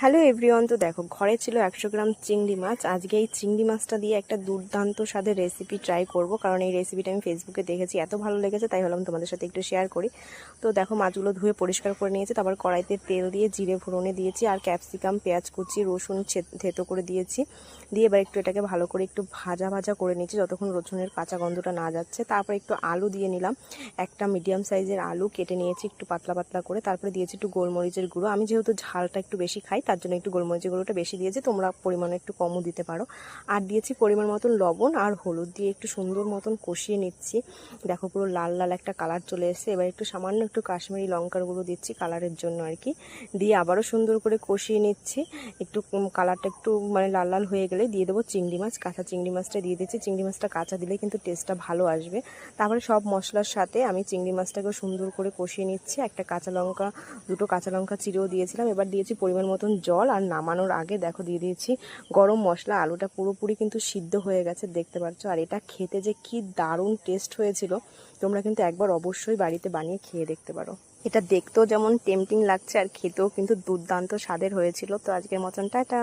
Hello everyone. তো দেখো, ঘরে ছিল 100 গ্রাম চিংড়ি মাছ। আজকে এই চিংড়ি মাছটা দিয়ে একটা দুর্দান্ত স্বাদের রেসিপি ট্রাই করব, কারণ এই রেসিপিটা আমি ফেসবুকে দেখেছি, এত ভালো লেগেছে, তাই ভাবলাম তোমাদের সাথে একটু শেয়ার করি। তো দেখো, মাছগুলো ধুয়ে পরিষ্কার করে নিয়েছি, তারপর কড়াইতে তেল দিয়ে জিরে ফোড়নে দিয়েছি, আর ক্যাপসিকাম, পেঁয়াজ কুচি, রসুন থেতো করে দিয়েছি। দিয়ে এবার একটু এটাকে ভালো করে একটু ভাজা ভাজা করে নিয়েছি, যতক্ষণ রসুনের কাঁচা গন্ধটা না যাচ্ছে। তারপর একটু আলু দিয়ে নিলাম, একটা মিডিয়াম সাইজের আলু কেটে নিয়েছি একটু পাতলা পাতলা করে। তারপরে দিয়েছি একটু গোলমরিচের গুঁড়ো, আমি যেহেতু ঝালটা একটু বেশি খাই তার জন্য একটু গোলমরিচের গুঁড়োটা বেশি দিয়েছি, তোমরা পরিমাণে একটু কমও দিতে পারো। আর দিয়েছি পরিমাণ মতন লবণ আর হলুদ, দিয়ে একটু সুন্দর মতন কষিয়ে নিচ্ছি। দেখো, পুরো লাল লাল একটা কালার চলে এসেছে। এবার একটু সামান্য একটু কাশ্মীরি লঙ্কার গুঁড়ো দিচ্ছি কালারের জন্য আর কি, দিয়ে আবারও সুন্দর করে কষিয়ে নিচ্ছি। একটু কালারটা একটু মানে লাল লাল হয়ে গেলে দিয়ে দেবো চিংড়ি মাছ। কাঁচা চিংড়ি মাছটা দিয়ে দিচ্ছি, চিংড়ি মাছটা কাঁচা দিলে কিন্তু টেস্টটা ভালো আসবে। তারপরে সব মশলার সাথে আমি চিংড়ি মাছটাকে সুন্দর করে কষিয়ে নিচ্ছি। একটা দুটো কাঁচা লঙ্কা চিরেও দিয়েছিলাম। এবার দিয়েছি পরিমাণ মতন জল, আর নামানোর আগে দেখো দিয়ে দিয়েছি গরম মশলা। আলুটা পুরোপুরি কিন্তু সিদ্ধ হয়ে গেছে, দেখতে পাচ্ছ। আর এটা খেতে যে কি দারুণ টেস্ট হয়েছিল, তোমরা কিন্তু একবার অবশ্যই বাড়িতে বানিয়ে খেয়ে দেখতে পারো। এটা দেখতেও যেমন টেম্পটিং লাগছে, আর খেতেও কিন্তু দুর্দান্ত স্বাদের হয়েছিল। তো আজকের মতন টাটা।